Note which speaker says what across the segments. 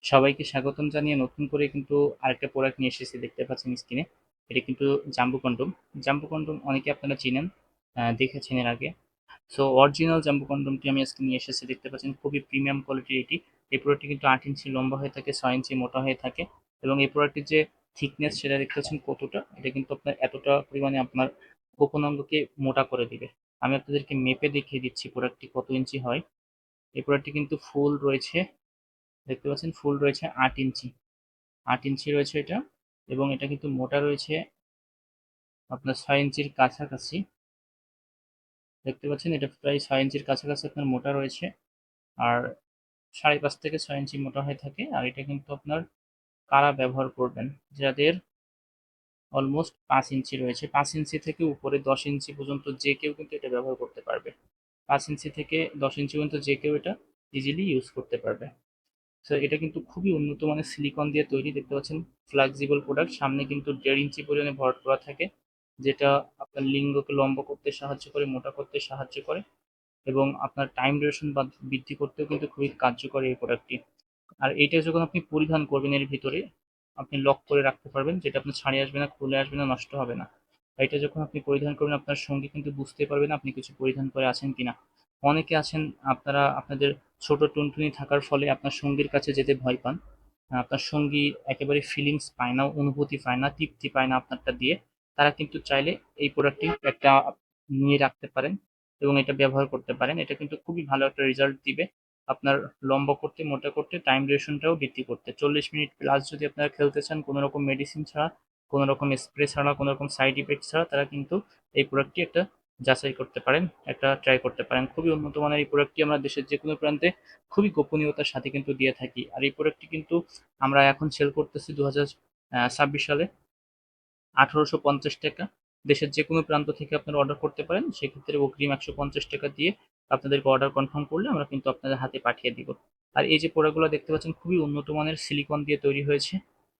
Speaker 1: সবাইকে স্বাগতম জানিয়ে নতুন করে কিন্তু আরেকটা প্রোডাক্ট নিয়ে এসেছি, দেখতে পাচ্ছেন স্ক্রিনে। এটা কিন্তু জাম্বু কন্ডোম। জাম্বু কন্ডোম অনেকে আপনারা চিনেন, দেখেছেন এর আগে। সো অরিজিনাল জাম্বু কন্ডোমটি আমি আজকে নিয়ে এসেছি, দেখতে পাচ্ছেন খুবই প্রিমিয়াম কোয়ালিটির এটি। এই প্রোডাক্টটি কিন্তু 8 ইঞ্চি লম্বা হয়ে থাকে, 6 ইঞ্চি মোটা হয়ে থাকে। এবং এই প্রোডাক্টের যে থিকনেস সেটা দেখতে পাচ্ছেন কতটা, এটা কিন্তু আপনার এতটা পরিমাণে আপনার গোপন অঙ্গকে মোটা করে দিবে। আমি আপনাদেরকে মেপে দেখিয়ে দিচ্ছি প্রোডাক্টটি কত ইঞ্চি হয়। এই প্রোডাক্টটি কিন্তু ফুল রয়েছে, দেখতে পাচ্ছেন ফুল রয়েছে 8 ইঞ্চি। 8 ইঞ্চি রয়েছে এটা। এবং এটা কিন্তু মোটা রয়েছে আপনার 6 ইঞ্চির কাছাকাছি। দেখতে পাচ্ছেন এটা প্রায় 6 ইঞ্চির কাছাকাছি আপনার মোটা রয়েছে। আর 5.5 থেকে 6 ইঞ্চি মোটা হয়ে থাকে। আর এটা কিন্তু আপনার কারা ব্যবহার করবেন, যাদের অলমোস্ট 5 ইঞ্চি রয়েছে। 5 ইঞ্চি থেকে উপরে 10 ইঞ্চি পর্যন্ত যে কেউ কিন্তু এটা ব্যবহার করতে পারবে। 5 ইঞ্চি থেকে 10 ইঞ্চি পর্যন্ত যে কেউ এটা ইজিলি ইউজ করতে পারবে। সো এটা কিন্তু খুবই উন্নত মানের সিলিকন দিয়ে তৈরি, দেখতে পাচ্ছেন ফ্লেক্সিবল প্রোডাক্ট। সামনে কিন্তু 1.5 ইঞ্চি পরিমাণে ভরাট করা থাকে, যেটা আপনার লিঙ্গকে লম্বা করতে সাহায্য করে, মোটা করতে সাহায্য করে। এবং আপনার টাইম ডিউরেশন বা বৃদ্ধি করতেও কিন্তু খুবই কার্যকরী এই প্রোডাক্টটি। আর এইটা যখন আপনি পরিধান করবেন, এর ভিতরে আপনি লক করে রাখতে পারবেন, যেটা আপনার ছাড়িয়ে আসবে না, খুলে আসবে না, নষ্ট হবে না। এটা যখন আপনি পরিধান করবেন, আপনার সঙ্গী কিন্তু বুঝতে পারবে না আপনি কিছু পরিধান করে আছেন কিনা। অনেকে আছেন আপনারা আপনাদের ছোট টুনটুনি থাকার ফলে আপনার সঙ্গীর কাছে যেতে ভয় পান। আপনার সঙ্গী একেবারে ফিলিংস পায় না, অনুভূতি পায় না, তৃপ্তি পায় না আপনারটা দিয়ে। তারা কিন্তু চাইলে এই প্রোডাক্টটি একটা নিয়ে রাখতে পারেন এবং এটা ব্যবহার করতে পারেন। এটা কিন্তু খুবই ভালো একটা রেজাল্ট দিবে আপনার লম্বা করতে, মোটা করতে, টাইম ডিউরেশনটাও বৃদ্ধি করতে। 40 মিনিট প্লাস যদি আপনারা খেলতে চান কোনো রকম মেডিসিন ছাড়া, কোনো রকম স্প্রে ছাড়া, কোনো রকম সাইড ইফেক্ট ছাড়া, তারা কিন্তু এই প্রোডাক্টটি একটা যাচাই করতে পারেন, একটা ট্রাই করতে পারেন। খুবই উন্নত মানের এই প্রোডাক্টটি আমরা দেশের যে কোনো প্রান্তে খুবই গোপনীয়তার সাথে কিন্তু দিয়ে থাকি। আর এই প্রোডাক্টটি কিন্তু আমরা এখন সেল করতেছি 2026 সালে 1850 টাকা। দেশের যে কোনো প্রান্ত থেকে আপনারা অর্ডার করতে পারেন, সেক্ষেত্রে অগ্রিম 150 টাকা দিয়ে আপনাদেরকে অর্ডার কনফার্ম করলে আমরা কিন্তু আপনাদের হাতে পাঠিয়ে দিব। আর এই যে প্রোডাক্টগুলো দেখতে পাচ্ছেন খুবই উন্নত মানের সিলিকন দিয়ে তৈরি হয়েছে,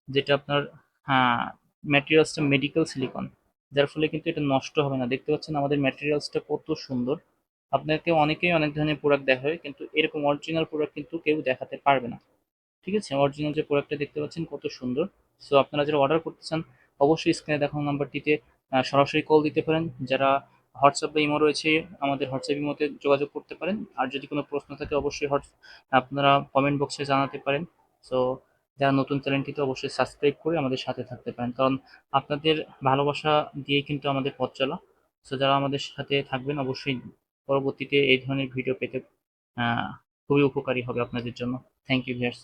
Speaker 1: যেটা আপনার, হ্যাঁ, ম্যাটেরিয়ালসটা মেডিকেল সিলিকন, যার ফলে কিন্তু এটা নষ্ট হবে না। দেখতে পাচ্ছেন আমাদের ম্যাটেরিয়ালসটা কত সুন্দর। আপনাকে অনেকেই অনেক ধরনের প্রোডাক্ট দেখাবে, কিন্তু এরকম অরিজিনাল প্রোডাক্ট কিন্তু কেউ দেখাতে পারবে না। ঠিক আছে, অরিজিনাল যে প্রোডাক্টটা দেখতে পাচ্ছেন কত সুন্দর। সো আপনারা যারা অর্ডার করতে চান, অবশ্যই স্ক্রিনে দেখানো নাম্বারটিতে সরাসরি কল দিতে পারেন। যারা হোয়াটসঅ্যাপ বা ইমো রয়েছে, আমাদের হোয়াটসঅ্যাপ ইমোতে যোগাযোগ করতে পারেন। আর যদি কোনো প্রশ্ন থাকে অবশ্যই আপনারা কমেন্ট বক্সে জানাতে পারেন। সো যারা নতুন চ্যানেলটিতে অবশ্যই সাবস্ক্রাইব করে আমাদের সাথে থাকতে পারেন, কারণ আপনাদের ভালোবাসা দিয়েই কিন্তু আমাদের পথ চলা। সো যারা আমাদের সাথে থাকবেন অবশ্যই পরবর্তীতে এই ধরনের ভিডিও পেতে আহ, খুবই উপকারী হবে আপনাদের জন্য। Thank you viewers.